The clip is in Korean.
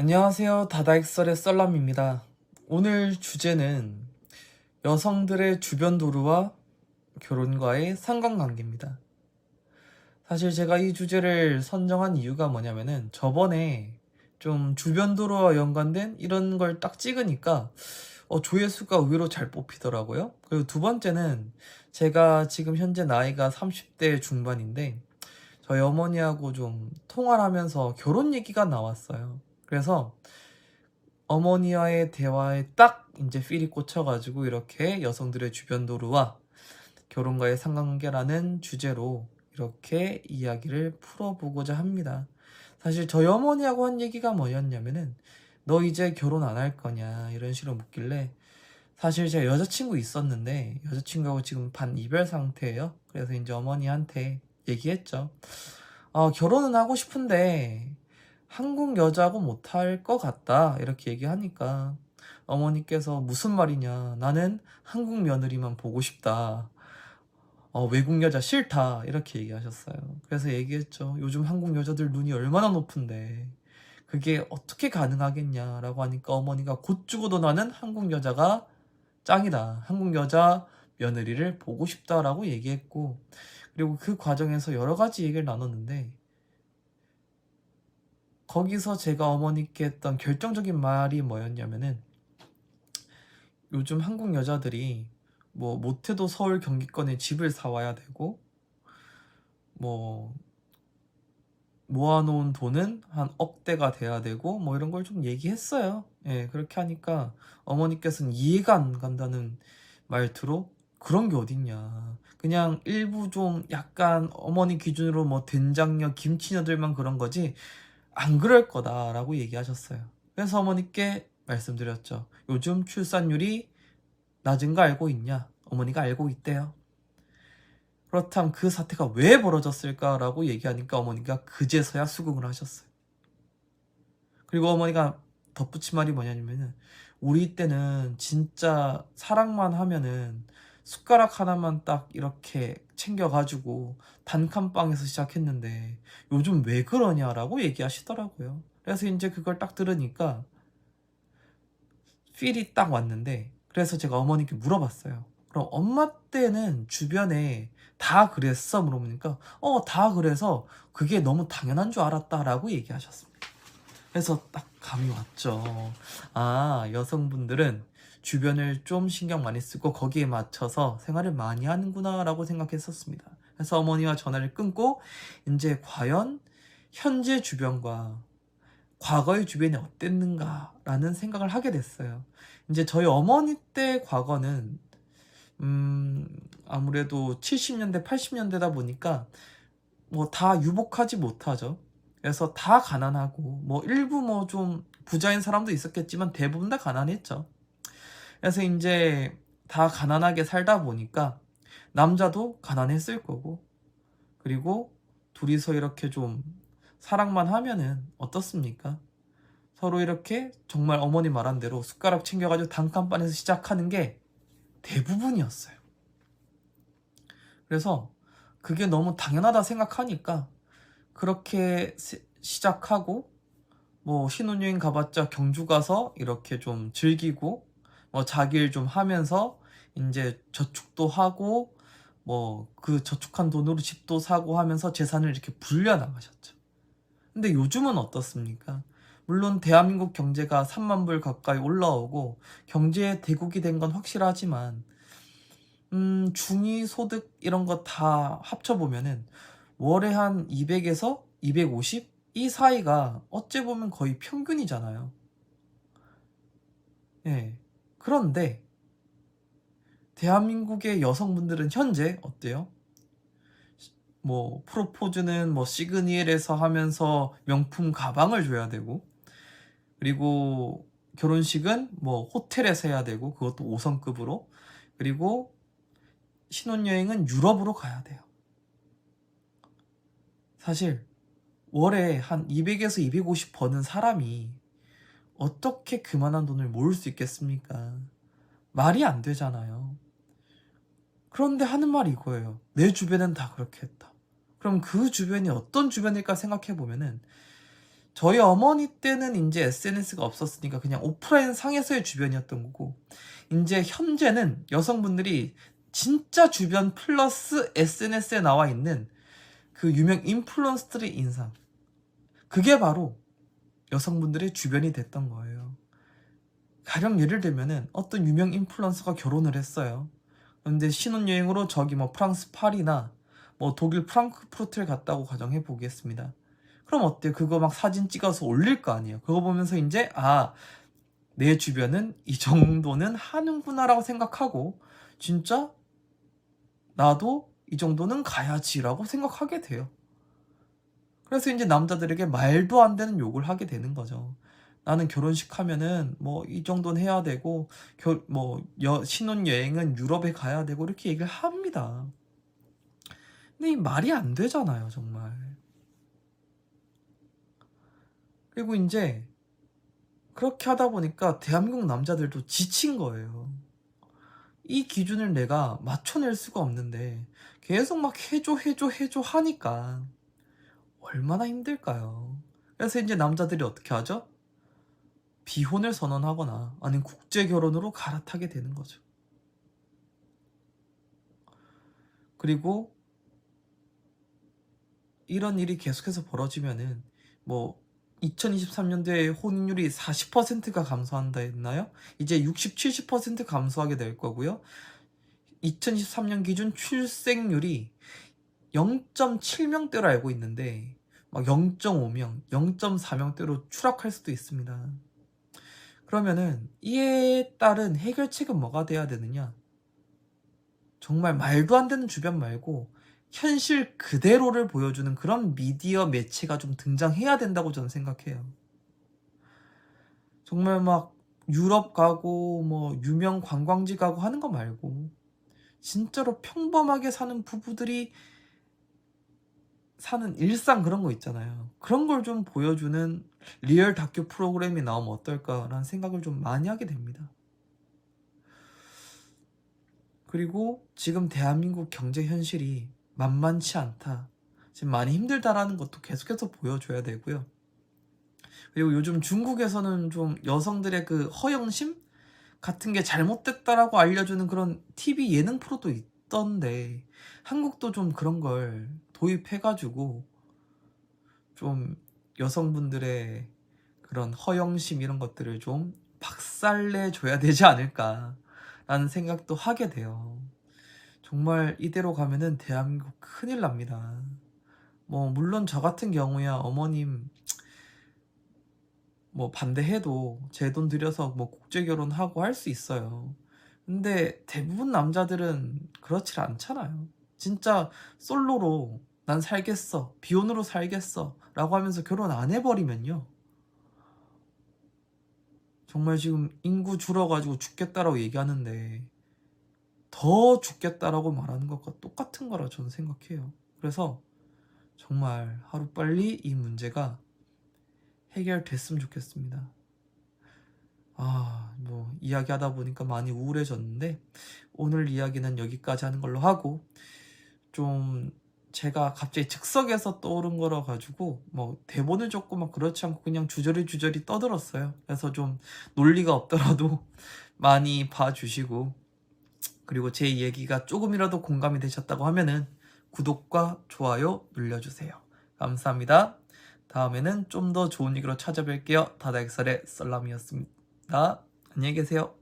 안녕하세요. 다다익설의 썰람입니다. 오늘 주제는 여성들의 주변 도루와 결혼과의 상관관계입니다. 사실 제가 이 주제를 선정한 이유가 뭐냐면은 저번에 좀 주변 도루와 연관된 이런 걸 딱 찍으니까 조회수가 의외로 잘 뽑히더라고요. 그리고 두 번째는 제가 지금 현재 나이가 30대 중반인데 저희 어머니하고 좀 통화를 하면서 결혼 얘기가 나왔어요. 그래서 어머니와의 대화에 딱 이제 필이 꽂혀가지고 이렇게 여성들의 주변 도루와 결혼과의 상관관계라는 주제로 이렇게 이야기를 풀어보고자 합니다. 사실 저희 어머니하고 한 얘기가 뭐였냐면은 너 이제 결혼 안 할 거냐 이런 식으로 묻길래 사실 제가 여자친구 있었는데 여자친구하고 지금 반 이별 상태예요. 그래서 이제 어머니한테 얘기했죠. 결혼은 하고 싶은데 한국 여자하고 못할 것 같다 이렇게 얘기하니까 어머니께서 무슨 말이냐, 나는 한국 며느리만 보고 싶다, 외국 여자 싫다 이렇게 얘기하셨어요. 그래서 얘기했죠. 요즘 한국 여자들 눈이 얼마나 높은데 그게 어떻게 가능하겠냐라고 하니까 어머니가 곧 죽어도 나는 한국 여자가 짱이다, 한국 여자 며느리를 보고 싶다라고 얘기했고, 그리고 그 과정에서 여러 가지 얘기를 나눴는데 거기서 제가 어머니께 했던 결정적인 말이 뭐였냐면은 요즘 한국 여자들이 뭐 못해도 서울 경기권에 집을 사와야 되고 뭐 모아놓은 돈은 한 억대가 돼야 되고 뭐 이런 걸 좀 얘기했어요. 예, 그렇게 하니까 어머니께서는 이해가 안 간다는 말투로 그런 게 어딨냐, 그냥 일부 좀 약간 어머니 기준으로 뭐 된장녀 김치녀들만 그런 거지 안 그럴 거다라고 얘기하셨어요. 그래서 어머니께 말씀드렸죠. 요즘 출산율이 낮은 거 알고 있냐? 어머니가 알고 있대요. 그렇다면 그 사태가 왜 벌어졌을까라고 얘기하니까 어머니가 그제서야 수긍을 하셨어요. 그리고 어머니가 덧붙인 말이 뭐냐면은 우리 때는 진짜 사랑만 하면은 숟가락 하나만 딱 이렇게 챙겨가지고 단칸방에서 시작했는데 요즘 왜 그러냐라고 얘기하시더라고요. 그래서 이제 그걸 딱 들으니까 필이 딱 왔는데, 그래서 제가 어머니께 물어봤어요. 그럼 엄마 때는 주변에 다 그랬어? 물어보니까 다 그래서 그게 너무 당연한 줄 알았다라고 얘기하셨습니다. 그래서 딱 감이 왔죠. 여성분들은 주변을 좀 신경 많이 쓰고 거기에 맞춰서 생활을 많이 하는구나 라고 생각했었습니다. 그래서 어머니와 전화를 끊고 이제 과연 현재 주변과 과거의 주변이 어땠는가라는 생각을 하게 됐어요. 이제 저희 어머니 때 과거는 아무래도 70년대, 80년대다 보니까 뭐 다 유복하지 못하죠. 그래서 다 가난하고 뭐 일부 뭐 좀 부자인 사람도 있었겠지만 대부분 다 가난했죠. 그래서 이제 다 가난하게 살다 보니까 남자도 가난했을 거고, 그리고 둘이서 이렇게 좀 사랑만 하면은 어떻습니까? 서로 이렇게 정말 어머니 말한 대로 숟가락 챙겨가지고 단칸반에서 시작하는 게 대부분이었어요. 그래서 그게 너무 당연하다 생각하니까 그렇게 시작하고 뭐 신혼여행 가봤자 경주 가서 이렇게 좀 즐기고 뭐 자기 일 좀 하면서 이제 저축도 하고 뭐 그 저축한 돈으로 집도 사고 하면서 재산을 이렇게 불려나가셨죠. 근데 요즘은 어떻습니까? 물론 대한민국 경제가 3만 불 가까이 올라오고 경제의 대국이 된 건 확실하지만 중위 소득 이런 거 다 합쳐보면은 월에 한 200에서 250? 이 사이가 어찌 보면 거의 평균이잖아요. 예. 그런데 대한민국의 여성분들은 현재 어때요? 뭐 프로포즈는 뭐 시그니엘에서 하면서 명품 가방을 줘야 되고, 그리고 결혼식은 뭐 호텔에서 해야 되고 그것도 5성급으로, 그리고 신혼여행은 유럽으로 가야 돼요. 사실 월에 한 200에서 250 버는 사람이 어떻게 그만한 돈을 모을 수 있겠습니까? 말이 안 되잖아요. 그런데 하는 말이 이거예요. 내 주변은 다 그렇게 했다. 그럼 그 주변이 어떤 주변일까 생각해 보면은 저희 어머니 때는 이제 SNS가 없었으니까 그냥 오프라인 상에서의 주변이었던 거고, 이제 현재는 여성분들이 진짜 주변 플러스 SNS에 나와 있는 그 유명 인플루언서들의 인상, 그게 바로 여성분들의 주변이 됐던 거예요. 가령 예를 들면은 어떤 유명 인플루언서가 결혼을 했어요. 근데 신혼여행으로 저기 뭐 프랑스 파리나 뭐 독일 프랑크푸르트를 갔다고 가정해 보겠습니다. 그럼 어때요? 그거 막 사진 찍어서 올릴 거 아니에요. 그거 보면서 이제 내 주변은 이 정도는 하는구나라고 생각하고, 진짜 나도 이 정도는 가야지라고 생각하게 돼요. 그래서 이제 남자들에게 말도 안 되는 욕을 하게 되는 거죠. 나는 결혼식 하면은 뭐 이 정도는 해야 되고, 신혼여행은 유럽에 가야 되고, 이렇게 얘기를 합니다. 근데 이 말이 안 되잖아요, 정말. 그리고 이제 그렇게 하다 보니까 대한민국 남자들도 지친 거예요. 이 기준을 내가 맞춰낼 수가 없는데 계속 막 해줘 하니까 얼마나 힘들까요? 그래서 이제 남자들이 어떻게 하죠? 비혼을 선언하거나 아니면 국제 결혼으로 갈아타게 되는 거죠. 그리고 이런 일이 계속해서 벌어지면은 뭐 2023년도에 혼인율이 40%가 감소한다 했나요? 이제 60, 70% 감소하게 될 거고요. 2023년 기준 출생률이 0.7명대로 알고 있는데 막 0.5명, 0.4명대로 추락할 수도 있습니다. 그러면은 이에 따른 해결책은 뭐가 돼야 되느냐? 정말 말도 안 되는 주변 말고 현실 그대로를 보여주는 그런 미디어 매체가 좀 등장해야 된다고 저는 생각해요. 정말 막 유럽 가고 뭐 유명 관광지 가고 하는 거 말고 진짜로 평범하게 사는 부부들이 사는 일상, 그런 거 있잖아요. 그런 걸 좀 보여주는 리얼 다큐 프로그램이 나오면 어떨까라는 생각을 좀 많이 하게 됩니다. 그리고 지금 대한민국 경제 현실이 만만치 않다, 지금 많이 힘들다라는 것도 계속해서 보여줘야 되고요. 그리고 요즘 중국에서는 좀 여성들의 그 허영심 같은 게 잘못됐다라고 알려주는 그런 TV 예능 프로도 있던데, 한국도 좀 그런 걸 도입해가지고 좀 여성분들의 그런 허영심 이런 것들을 좀 박살내 줘야 되지 않을까라는 생각도 하게 돼요. 정말 이대로 가면은 대한민국 큰일 납니다. 뭐 물론 저 같은 경우야 어머님 뭐 반대해도 제 돈 들여서 뭐 국제 결혼하고 할 수 있어요. 근데 대부분 남자들은 그렇지 않잖아요. 진짜 솔로로 난 살겠어, 비혼으로 살겠어 라고 하면서 결혼 안 해버리면요, 정말 지금 인구 줄어가지고 죽겠다라고 얘기하는데 더 죽겠다라고 말하는 것과 똑같은 거라 저는 생각해요. 그래서 정말 하루빨리 이 문제가 해결됐으면 좋겠습니다. 뭐 이야기하다 보니까 많이 우울해졌는데 오늘 이야기는 여기까지 하는 걸로 하고, 좀 제가 갑자기 즉석에서 떠오른 거라 가지고 뭐 대본을 적고 막 그렇지 않고 그냥 주저리 떠들었어요. 그래서 좀 논리가 없더라도 많이 봐주시고, 그리고 제 얘기가 조금이라도 공감이 되셨다고 하면은 구독과 좋아요 눌러주세요. 감사합니다. 다음에는 좀 더 좋은 얘기로 찾아뵐게요. 다다익설의 썰람이었습니다. 안녕히 계세요.